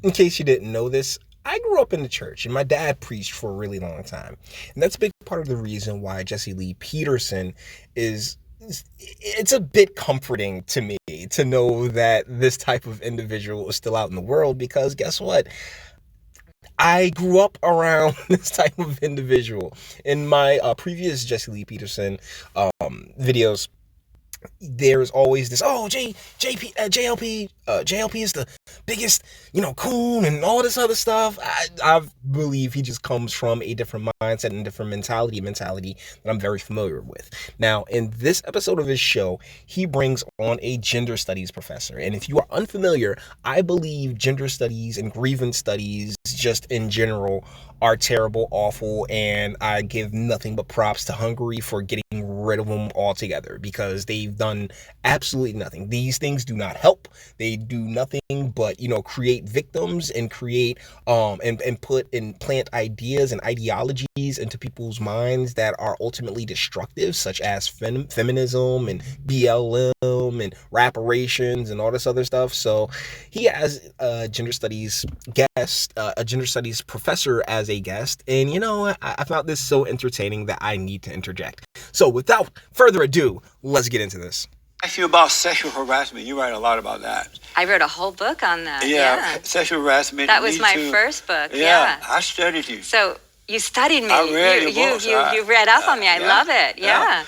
in case you didn't know this, I grew up in the church and my dad preached for a really long time. And that's a big part of the reason why Jesse Lee Peterson is it's a bit comforting to me to know that this type of individual is still out in the world, because guess what? I grew up around this type of individual. In my previous Jesse Lee Peterson videos, there's always this, oh, JLP is the biggest, coon and all this other stuff. I believe he just comes from a different mindset and different mentality that I'm very familiar with. Now, in this episode of his show, he brings on a gender studies professor. And if you are unfamiliar, I believe gender studies and grievance studies just in general are terrible, awful, and I give nothing but props to Hungary for getting rid of them altogether, because they've done absolutely nothing. These things do not help. They do nothing but, create victims and create and plant ideas and ideologies into people's minds that are ultimately destructive, such as feminism and BLM and reparations and all this other stuff. So he has a gender studies professor as a guest, and I found this so entertaining that I need to interject. So without further ado, let's get into this. I feel about sexual harassment. You write a lot about that. I wrote a whole book on that. Yeah. Sexual harassment. That was my first book. Yeah. I studied you. So you studied me. I read your books. You read up on me. I love it. Yeah.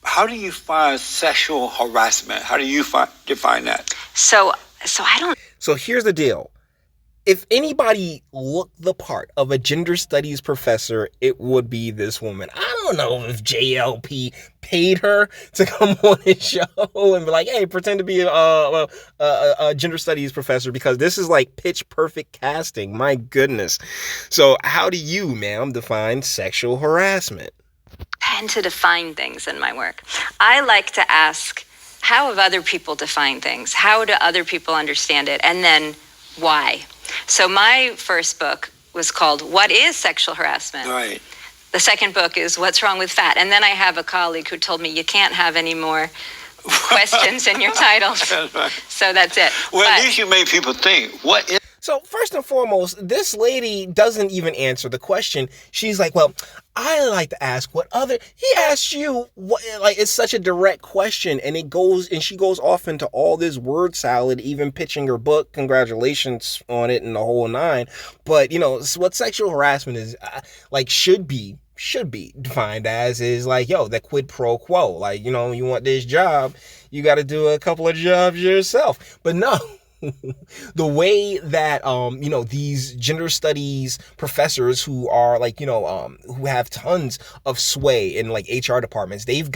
How do you find sexual harassment? How do you define that? So I don't. So here's the deal. If anybody looked the part of a gender studies professor, it would be this woman. I don't know if JLP paid her to come on his show and be like, hey, pretend to be a gender studies professor, because this is like pitch perfect casting. My goodness. So how do you, ma'am, define sexual harassment? I tend to define things in my work. I like to ask, how have other people defined things? How do other people understand it? And then why? So my first book was called What is Sexual Harassment? Right. The second book is What's Wrong with Fat? And then I have a colleague who told me you can't have any more questions in your titles. That's right. So that's it. Well, at least you made people think. What is... So first and foremost, this lady doesn't even answer the question. She's like, well, I like to ask he asked you what, like, it's such a direct question, and she goes off into all this word salad, even pitching her book. Congratulations on it and the whole nine. But, what sexual harassment is, should be defined as is like, the quid pro quo. Like, you want this job, you got to do a couple of jobs yourself. But no. The way that these gender studies professors who are who have tons of sway in HR departments, they've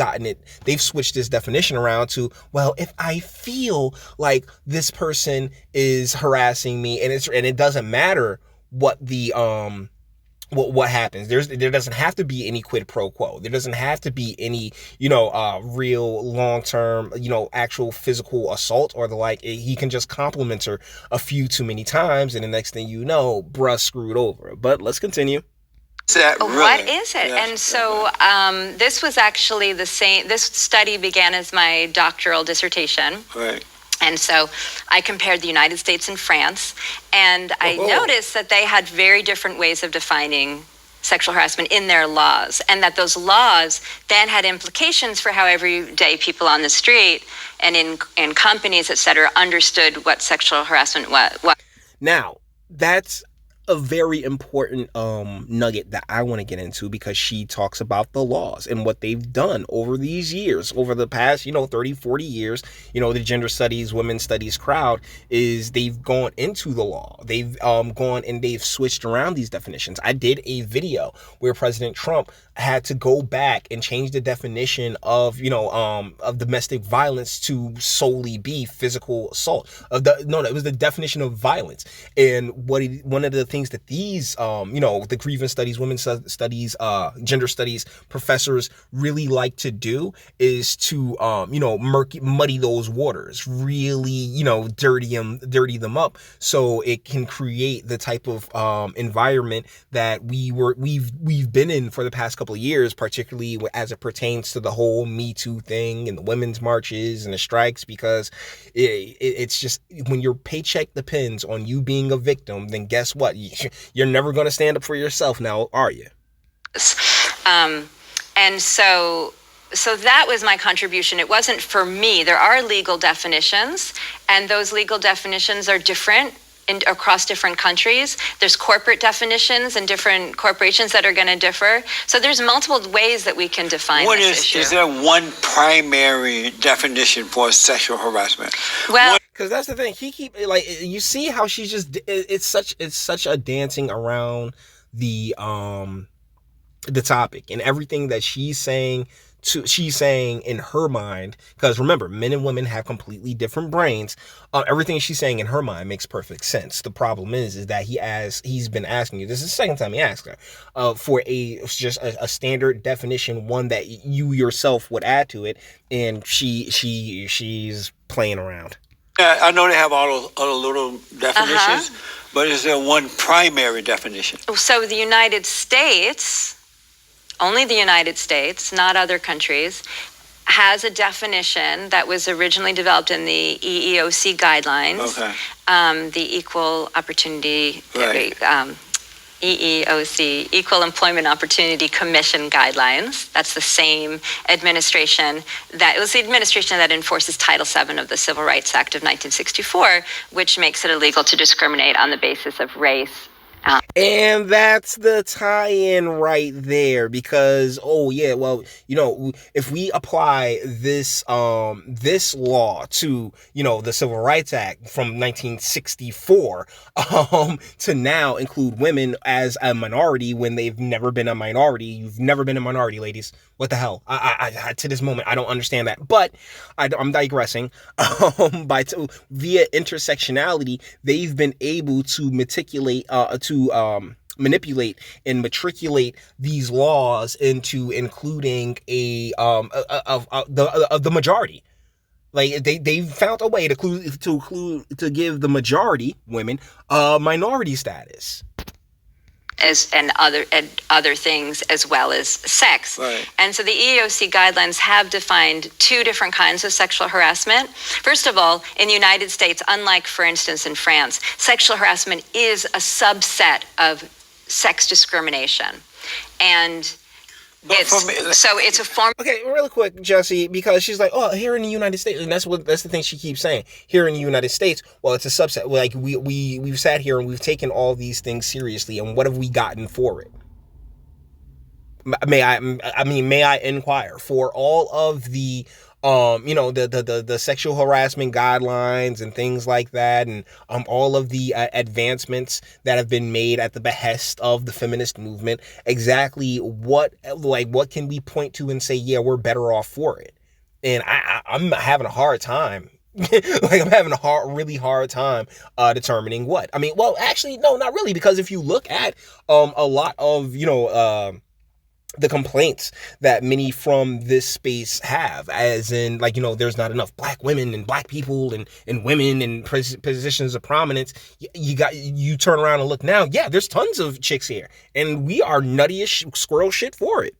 switched this definition around to, well, if I feel like this person is harassing me, and it doesn't matter what the what happens. There doesn't have to be any quid pro quo. There doesn't have to be any, real long-term, actual physical assault or the like. He can just compliment her a few too many times, and the next thing you know, bruh screwed over. But let's continue. What is it? Yes. And so this was actually the same. This study began as my doctoral dissertation. Right. And so I compared the United States and France, and I noticed that they had very different ways of defining sexual harassment in their laws, and that those laws then had implications for how everyday people on the street and in companies, et cetera, understood what sexual harassment was. Now, that's a very important nugget that I want to get into, because she talks about the laws and what they've done over these years, over the past 30, 40 years. The gender studies, women's studies crowd is they've gone into the law. They've gone and they've switched around these definitions. I did a video where President Trump had to go back and change the definition of domestic violence to solely be physical assault. It was the definition of violence. And one of the things that these, the grievance studies, women's studies, gender studies professors really like to do is to, muddy those waters, really, dirty them up, so it can create the type of environment that we've been in for the past couple of years, particularly as it pertains to the whole Me Too thing and the women's marches and the strikes, because it's just, when your paycheck depends on you being a victim, then guess what? You're never going to stand up for yourself now, are you? And so that was my contribution. It wasn't for me. There are legal definitions, and those legal definitions are different across different countries. There's corporate definitions and different corporations that are going to differ. So there's multiple ways that we can define this issue. Is there one primary definition for sexual harassment? Well, because that's the thing. You see how she's just, it's such a dancing around the topic, and everything that she's saying in her mind, because remember, men and women have completely different brains. Everything she's saying in her mind makes perfect sense. The problem is that he's been asking you, this is the second time he asked her, for just a standard definition, one that you yourself would add to it, and she's playing around. I know they have all the little definitions, but is there one primary definition? So the United States, only the United States, not other countries, has a definition that was originally developed in the EEOC guidelines, the Equal Opportunity, EEOC, Equal Employment Opportunity Commission guidelines. That's the same administration it was the administration that enforces Title VII of the Civil Rights Act of 1964, which makes it illegal to discriminate on the basis of race. And that's the tie-in right there, because if we apply this law to the Civil Rights Act from 1964 to now include women as a minority when they've never been a minority. You've never been a minority, ladies. What the hell? I to this moment I don't understand that, but I'm digressing. Via intersectionality, they've been able to manipulate and matriculate these laws into including the majority. Like they found a way to give the majority women minority status. And other things, as well as sex. Right. And so the EEOC guidelines have defined two different kinds of sexual harassment. First of all, in the United States, unlike, for instance, in France, sexual harassment is a subset of sex discrimination. And it's a form. Okay, really quick, Jesse, because she's like, here in the United States, and that's the thing she keeps saying. Here in the United States, well, it's a subset. Like we've sat here and we've taken all these things seriously, and what have we gotten for it? May I inquire, for all of the the sexual harassment guidelines and things like that, and all of the advancements that have been made at the behest of the feminist movement, exactly what can we point to and say, yeah, we're better off for it? And I'm having a hard time. I'm having a really hard time determining what. I mean, well, actually, no, not really, because if you look at a lot of the complaints that many from this space have, as in, there's not enough black women and black people and women in positions of prominence. You turn around and look now, yeah, there's tons of chicks here, and we are nutty as squirrel shit for it.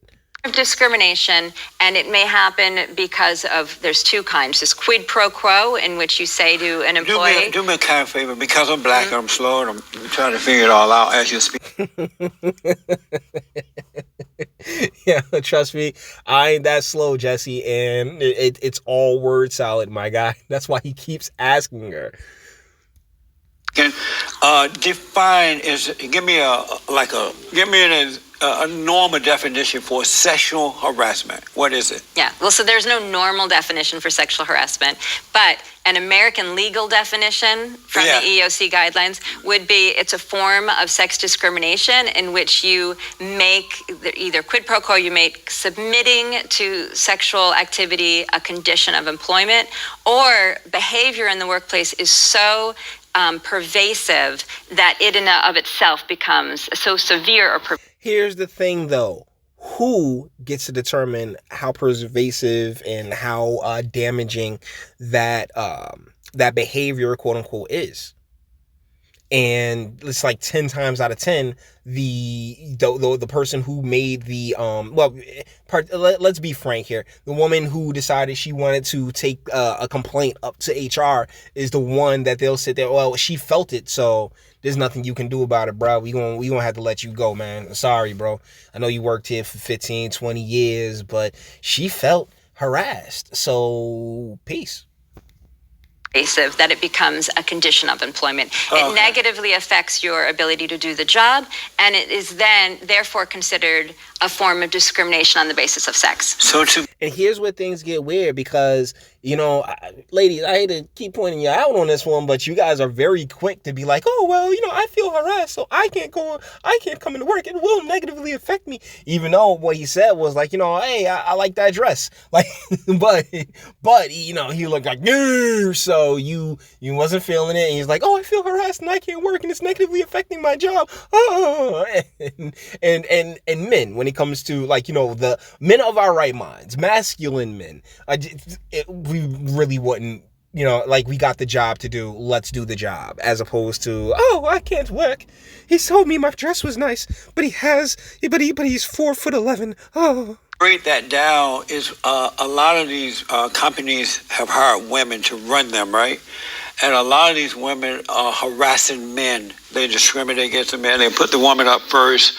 Discrimination, and it may happen because of, there's two kinds. There's quid pro quo, in which you say to an employee, do me a kind of favor, because I'm black and I'm slow and I'm trying to figure it all out as you speak. Yeah, trust me, I ain't that slow, Jesse, and it's all word salad, my guy. That's why he keeps asking her. Define give me a normal definition for sexual harassment. What is it? Yeah, well, so there's no normal definition for sexual harassment, but an American legal definition from the EEOC guidelines would be, it's a form of sex discrimination in which you make either quid pro quo, you make submitting to sexual activity a condition of employment, or behavior in the workplace is so pervasive that it in and of itself becomes so severe or Here's the thing, though. Who gets to determine how pervasive and how damaging that that behavior, quote unquote, is? And it's like 10 times out of 10, the person who made the let's be frank here. The woman who decided she wanted to take a complaint up to HR is the one that they'll sit there. Well, she felt it, so there's nothing you can do about it, bro. We gonna have to let you go, man. Sorry, bro. I know you worked here for 15, 20 years, but she felt harassed. So peace. That it becomes a condition of employment. It negatively affects your ability to do the job, and it is then therefore considered a form of discrimination on the basis of sex. And here's where things get weird because, ladies, I hate to keep pointing you out on this one, but you guys are very quick to be like, oh, well, I feel harassed, so I can't come into work. It will negatively affect me. Even though what he said was like, hey, I like that dress. Like, but he looked like, no, so you wasn't feeling it. And he's like, oh, I feel harassed and I can't work and it's negatively affecting my job. Oh, and men, when it comes to the men of our right minds, masculine men, we really wouldn't, we got the job to do, let's do the job, as opposed to, oh, I can't work. He told me my dress was nice, but he's 4'11". Oh. Break that down is a lot of these companies have hired women to run them, right? And a lot of these women are harassing men. They discriminate against the men. They put the woman up first.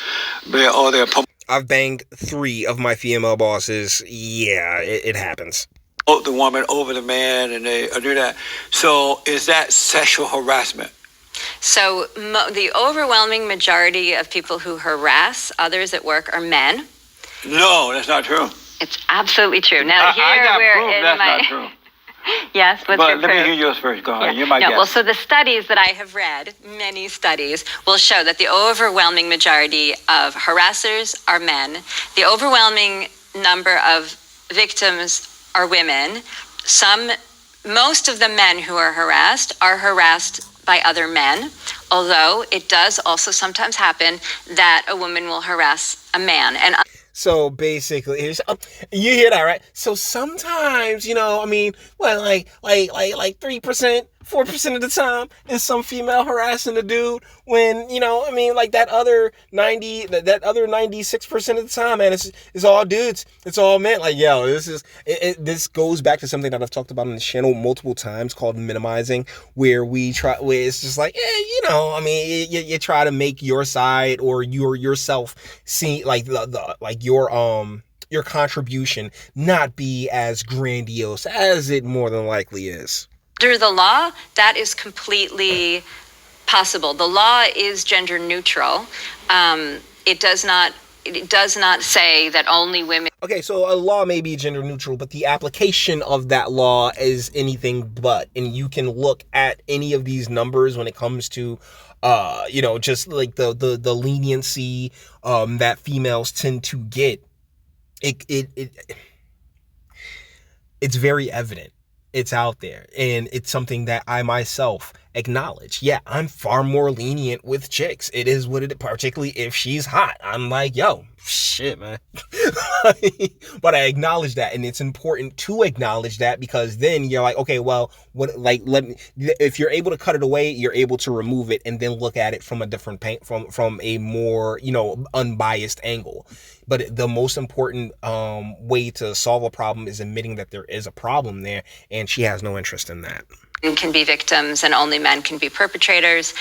I've banged 3 of my female bosses. Yeah, it happens. The woman over the man, and they do that. So is that sexual harassment? So the overwhelming majority of people who harass others at work are men. No, that's not true. It's absolutely true. Now here I got we're proof in that's my... not true. Yes, what's your proof? But let me hear yours first. Go ahead. You're my guest. Well, so the studies that I have read, many studies, will show that the overwhelming majority of harassers are men. The overwhelming number of victims are women. Most of the men who are harassed by other men, although it does also sometimes happen that a woman will harass a man. And so basically, you hear that, right? So sometimes, like 3%, 4% of the time is some female harassing a dude when, like that other 96% of the time, man, it's all dudes. It's all men. Like, yo, this goes back to something that I've talked about on the channel multiple times called minimizing, where it's just like, you try to make your side or yourself see like your contribution not be as grandiose as it more than likely is. Under the law, that is completely possible. The law is gender neutral. It does not say that only women. Okay, so a law may be gender neutral, but the application of that law is anything but. And you can look at any of these numbers when it comes to just like the leniency that females tend to get. It's very evident. It's out there, and it's something that I myself acknowledge. Yeah, I'm far more lenient with chicks. It is what it is, particularly if she's hot. I'm like, yo, shit, man. But I acknowledge that, and it's important to acknowledge that, because then you're like, okay, well, if you're able to cut it away, you're able to remove it and then look at it from a different from a more, unbiased angle. But the most important way to solve a problem is admitting that there is a problem there, and she has no interest in that. Can be victims and only men can be perpetrators.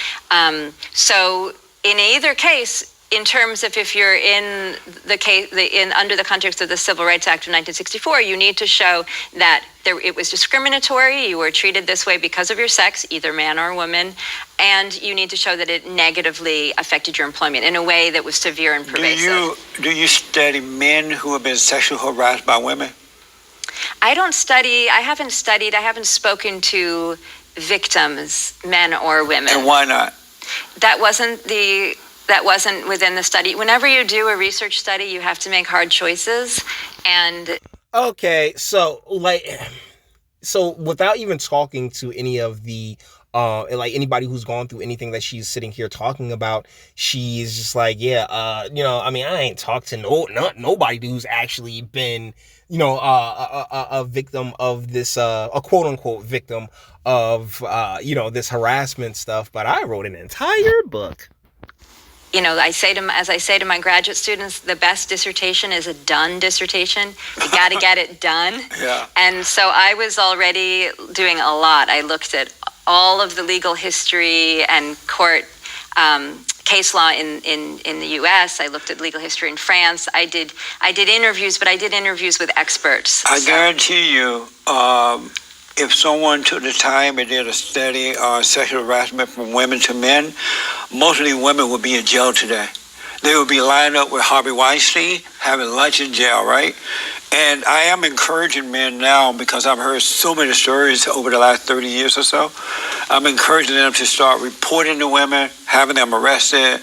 So in either case, in terms of if you're in the case, under the context of the Civil Rights Act of 1964, you need to show that it was discriminatory, you were treated this way because of your sex, either man or woman, and you need to show that it negatively affected your employment in a way that was severe and pervasive. Do you study men who have been sexually harassed by women? I haven't spoken to victims, men or women. And why not? That wasn't within the study. Whenever you do a research study, you have to make hard choices. And okay, so so without even talking to any of the like anybody who's gone through anything that she's sitting here talking about, she's just like, yeah, I mean, I ain't talked to nobody who's actually been, a victim of this, a quote unquote victim of, this harassment stuff. But I wrote an entire book. As I say to my graduate students, the best dissertation is a done dissertation. You got to get it done. Yeah. And so I was already doing a lot. I looked at all of the legal history and court case law in the U.S. I looked at legal history in France. I did interviews, but I did interviews with experts. I guarantee you, if someone took the time and did a study on sexual harassment from women to men, most of these women would be in jail today. They would be lined up with Harvey Weinstein, having lunch in jail, right? And I am encouraging men now, because I've heard so many stories over the last 30 years or so. I'm encouraging them to start reporting to women, having them arrested,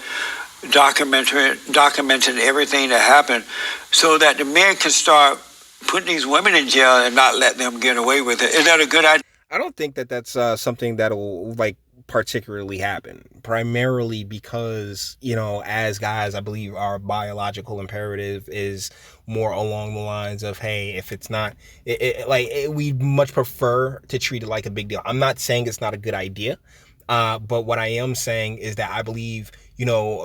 documenting everything that happened, so that the men can start putting these women in jail and not let them get away with it. Is that a good idea? I don't think that that's something that'll particularly happen, primarily because, as guys, I believe our biological imperative is more along the lines of, hey, if it's not, we much prefer to treat it like a big deal. I'm not saying it's not a good idea, but what I am saying is that I believe,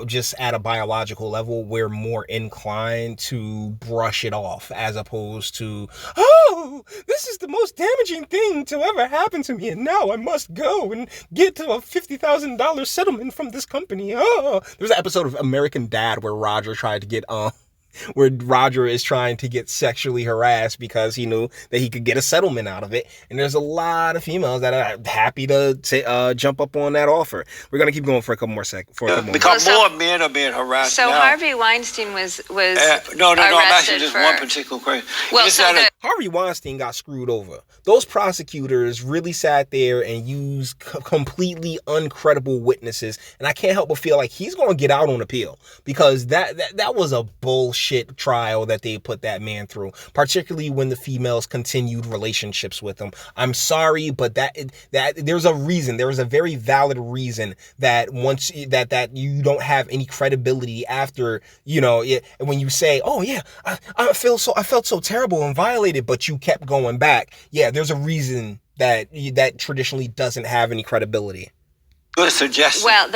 just at a biological level, we're more inclined to brush it off as opposed to, oh, this is the most damaging thing to ever happen to me, and now I must go and get a $50,000 settlement from this company. Oh, there's an episode of American Dad where Roger tried to get where Roger is trying to get sexually harassed because he knew that he could get a settlement out of it. And there's a lot of females that are happy to jump up on that offer. We're going to keep going for a couple more seconds. Because more men are being harassed so now. Harvey Weinstein was no, I'm arrested asking just for... one particular question. Well, Harvey Weinstein got screwed over. Those prosecutors really sat there and used completely uncredible witnesses. And I can't help but feel like he's going to get out on appeal, because that was a bullshit trial that they put that man through, particularly when the females continued relationships with him. I'm sorry, but that there's a reason. There is a very valid reason that once that you don't have any credibility after, when you say, oh yeah, I felt so terrible and violated, but you kept going back. Yeah, there's a reason that traditionally doesn't have any credibility. Good suggestion. Well,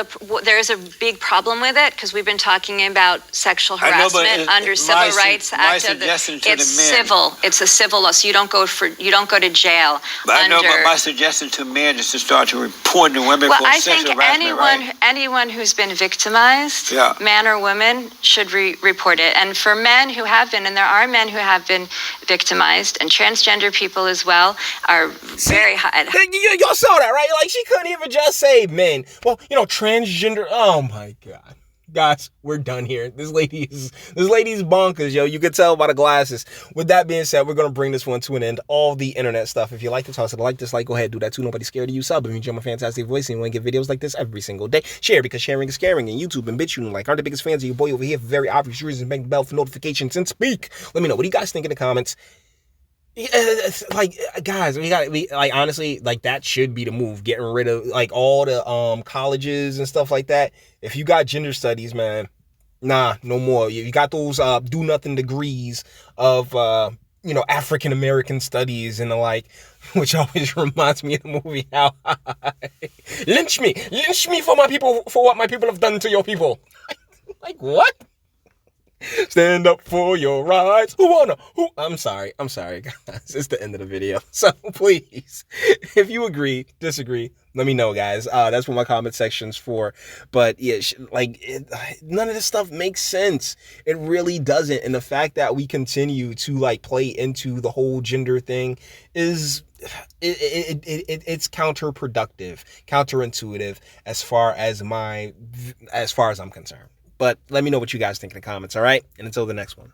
there is a big problem with it, because we've been talking about sexual harassment under Civil Rights Act. It's civil. It's a civil law, so you don't go to jail. But I know, but my suggestion to men is to start to report to women for sexual harassment. Well, I think anyone who's been victimized, man or woman, should report it. And for men who have been, and there are men who have been victimized, and transgender people as well, are very high. Y'all saw that, right? Like, she couldn't even just say men. Well, transgender. Oh my God. Guys, we're done here. This lady's bonkers, yo. You could tell by the glasses. With that being said, we're going to bring this one to an end. All the internet stuff. If you like to toss it, like, dislike, go ahead, do that too. Nobody's scared of you. Sub. It means you're my fantastic voice and you want to get videos like this every single day. Share, because sharing is caring. And YouTube and BitChute aren't the biggest fans of your boy over here for very obvious reasons. Bang the bell for notifications and speak. Let me know. What do you guys think in the comments? Guys, honestly, that should be the move. Getting rid of all the colleges and stuff like that. If you got gender studies, man, nah, no more. You got those do nothing degrees of African American studies and the like, which always reminds me of the movie How High. Lynch me for my people, for what my people have done to your people. What? Stand up for your rights. I'm sorry, guys. It's the end of the video. So please, if you agree, disagree, let me know, guys. That's what my comment section's for. But yeah, none of this stuff makes sense. It really doesn't. And the fact that we continue to play into the whole gender thing is it's counterproductive, counterintuitive as far as I'm concerned. But let me know what you guys think in the comments, all right? And until the next one.